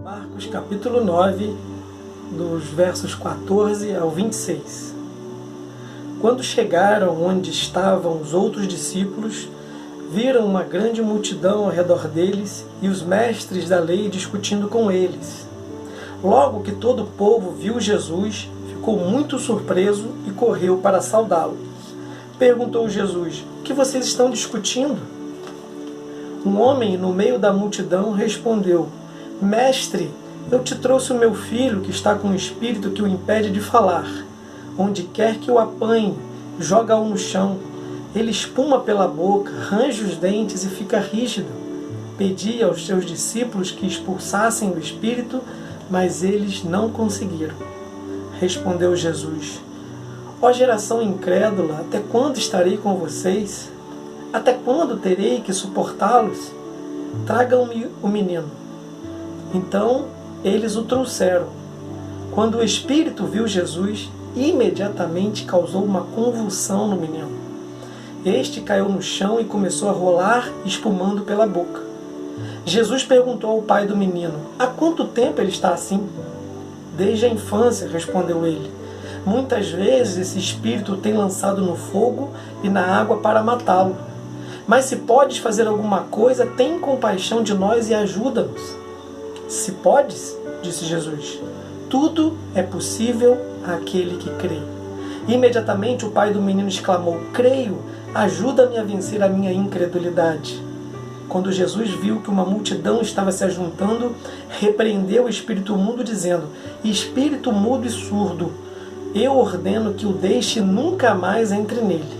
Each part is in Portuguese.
Marcos capítulo 9, dos versos 14 ao 26. Quando chegaram onde estavam os outros discípulos, viram uma grande multidão ao redor deles e os mestres da lei discutindo com eles. Logo que todo o povo viu Jesus, ficou muito surpreso e correu para saudá-lo. Perguntou Jesus: "O que vocês estão discutindo?" Um homem no meio da multidão respondeu: "Mestre, eu te trouxe o meu filho que está com um espírito que o impede de falar. Onde quer que o apanhe, joga-o no chão. Ele espuma pela boca, range os dentes e fica rígido. Pedi aos seus discípulos que expulsassem o espírito, mas eles não conseguiram." Respondeu Jesus: "Ó geração incrédula, até quando estarei com vocês? Até quando terei que suportá-los? Tragam-me o menino." Então eles o trouxeram. Quando o espírito viu Jesus, imediatamente causou uma convulsão no menino. Este caiu no chão e começou a rolar, espumando pela boca. Jesus perguntou ao pai do menino: "Há quanto tempo ele está assim?" "Desde a infância", respondeu ele. "Muitas vezes esse espírito o tem lançado no fogo e na água para matá-lo. Mas se podes fazer alguma coisa, tem compaixão de nós e ajuda-nos." "Se podes", disse Jesus, "tudo é possível àquele que crê." Imediatamente o pai do menino exclamou: "Creio, ajuda-me a vencer a minha incredulidade." Quando Jesus viu que uma multidão estava se ajuntando, repreendeu o espírito imundo, dizendo: "Espírito mudo e surdo, eu ordeno que o deixe e nunca mais entre nele."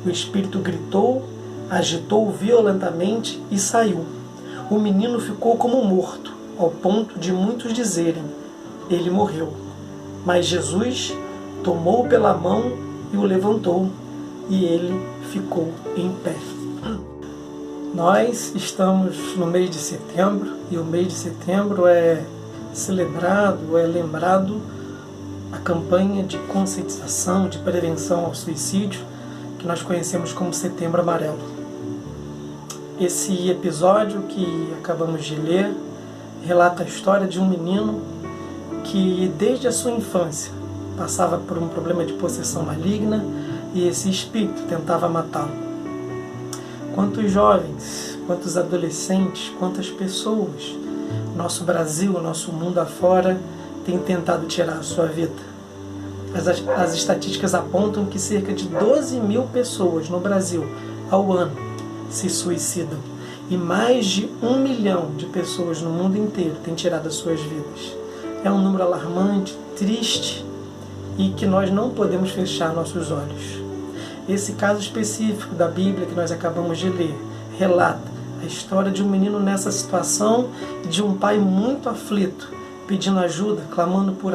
O espírito gritou, agitou violentamente e saiu. O menino ficou como morto, ao ponto de muitos dizerem: "Ele morreu." Mas Jesus tomou-o pela mão e o levantou, e ele ficou em pé. Nós estamos no mês de setembro, e o mês de setembro é celebrado, é lembrado a campanha de conscientização, de prevenção ao suicídio, que nós conhecemos como Setembro Amarelo. Esse episódio que acabamos de ler relata a história de um menino que desde a sua infância passava por um problema de possessão maligna e esse espírito tentava matá-lo. Quantos jovens, quantos adolescentes, quantas pessoas, nosso Brasil, nosso mundo afora, têm tentado tirar a sua vida. As estatísticas apontam que cerca de 12 mil pessoas no Brasil, ao ano, se suicidam. E mais de 1 milhão de pessoas no mundo inteiro têm tirado as suas vidas. É um número alarmante, triste, e que nós não podemos fechar nossos olhos. Esse caso específico da Bíblia que nós acabamos de ler relata a história de um menino nessa situação e de um pai muito aflito, pedindo ajuda, clamando por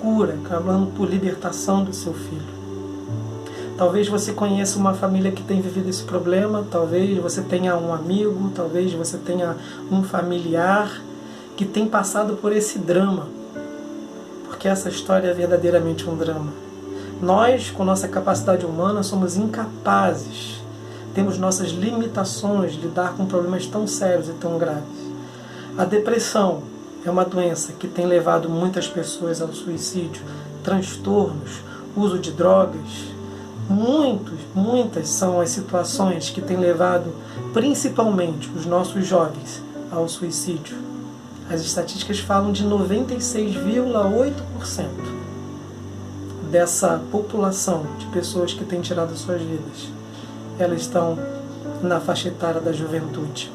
cura, clamando por libertação do seu filho. Talvez você conheça uma família que tem vivido esse problema, talvez você tenha um amigo, talvez você tenha um familiar que tem passado por esse drama, porque essa história é verdadeiramente um drama. Nós, com nossa capacidade humana, somos incapazes, temos nossas limitações de lidar com problemas tão sérios e tão graves. A depressão é uma doença que tem levado muitas pessoas ao suicídio, transtornos, uso de drogas. Muitas são as situações que têm levado principalmente os nossos jovens ao suicídio. As estatísticas falam de 96,8% dessa população de pessoas que têm tirado suas vidas. Elas estão na faixa etária da juventude.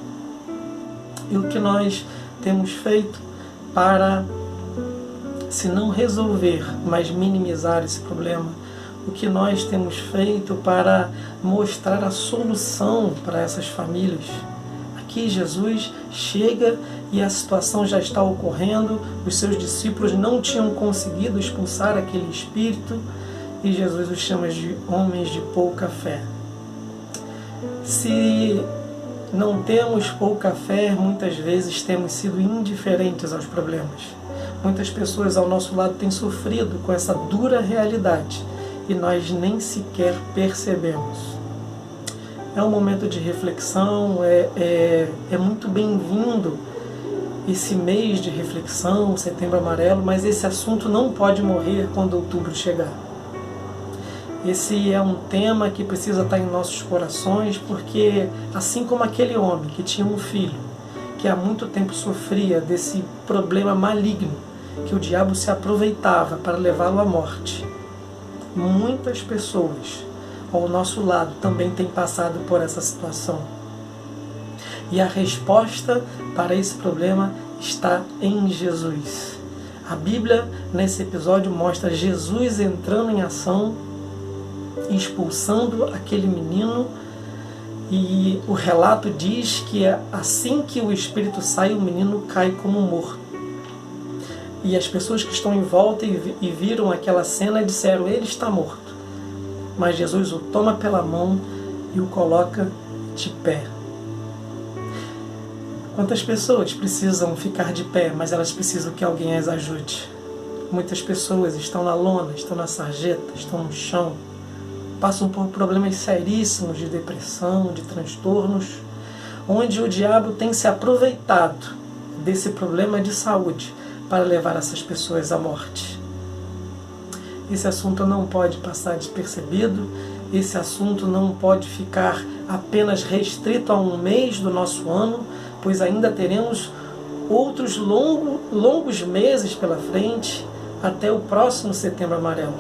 E o que nós temos feito para, se não resolver, mas minimizar esse problema, o que nós temos feito para mostrar a solução para essas famílias? Aqui Jesus chega e a situação já está ocorrendo, os seus discípulos não tinham conseguido expulsar aquele espírito e Jesus os chama de homens de pouca fé. Se não temos pouca fé, muitas vezes temos sido indiferentes aos problemas. Muitas pessoas ao nosso lado têm sofrido com essa dura realidade e nós nem sequer percebemos. É um momento de reflexão, é muito bem-vindo esse mês de reflexão, Setembro Amarelo, mas esse assunto não pode morrer quando outubro chegar. Esse é um tema que precisa estar em nossos corações, porque assim como aquele homem que tinha um filho, que há muito tempo sofria desse problema maligno, que o diabo se aproveitava para levá-lo à morte, muitas pessoas ao nosso lado também têm passado por essa situação. E a resposta para esse problema está em Jesus. A Bíblia, nesse episódio, mostra Jesus entrando em ação, expulsando aquele menino, e o relato diz que assim que o espírito sai, o menino cai como morto. E as pessoas que estão em volta e viram aquela cena disseram: ele está morto. Mas Jesus o toma pela mão e o coloca de pé. Quantas pessoas precisam ficar de pé, mas elas precisam que alguém as ajude? Muitas pessoas estão na lona, estão na sarjeta, estão no chão, passam por problemas seríssimos de depressão, de transtornos, onde o diabo tem se aproveitado desse problema de saúde para levar essas pessoas à morte. Esse assunto não pode passar despercebido, esse assunto não pode ficar apenas restrito a um mês do nosso ano, pois ainda teremos outros longos meses pela frente, até o próximo Setembro Amarelo.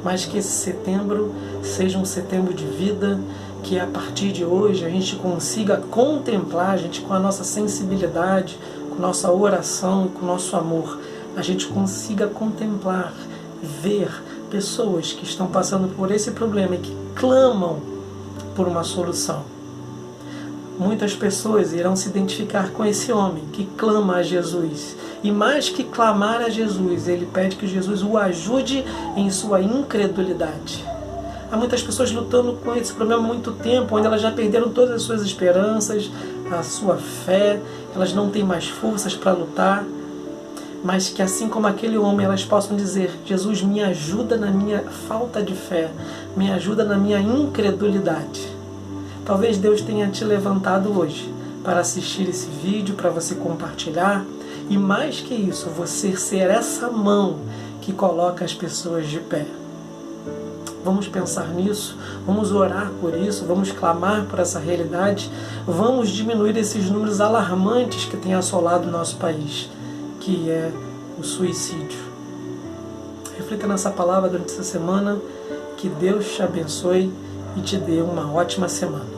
Mas que esse setembro seja um setembro de vida, que a partir de hoje a gente consiga contemplar, a gente com a nossa sensibilidade, com nossa oração, com o nosso amor, a gente consiga contemplar, ver pessoas que estão passando por esse problema e que clamam por uma solução. Muitas pessoas irão se identificar com esse homem que clama a Jesus. E mais que clamar a Jesus, ele pede que Jesus o ajude em sua incredulidade. Há muitas pessoas lutando com esse problema há muito tempo, onde elas já perderam todas as suas esperanças, a sua fé, elas não têm mais forças para lutar, mas que assim como aquele homem, elas possam dizer: Jesus, me ajuda na minha falta de fé, me ajuda na minha incredulidade. Talvez Deus tenha te levantado hoje para assistir esse vídeo, para você compartilhar, e mais que isso, você ser essa mão que coloca as pessoas de pé. Vamos pensar nisso, vamos orar por isso, vamos clamar por essa realidade, vamos diminuir esses números alarmantes que têm assolado o nosso país, que é o suicídio. Reflita nessa palavra durante essa semana, que Deus te abençoe e te dê uma ótima semana.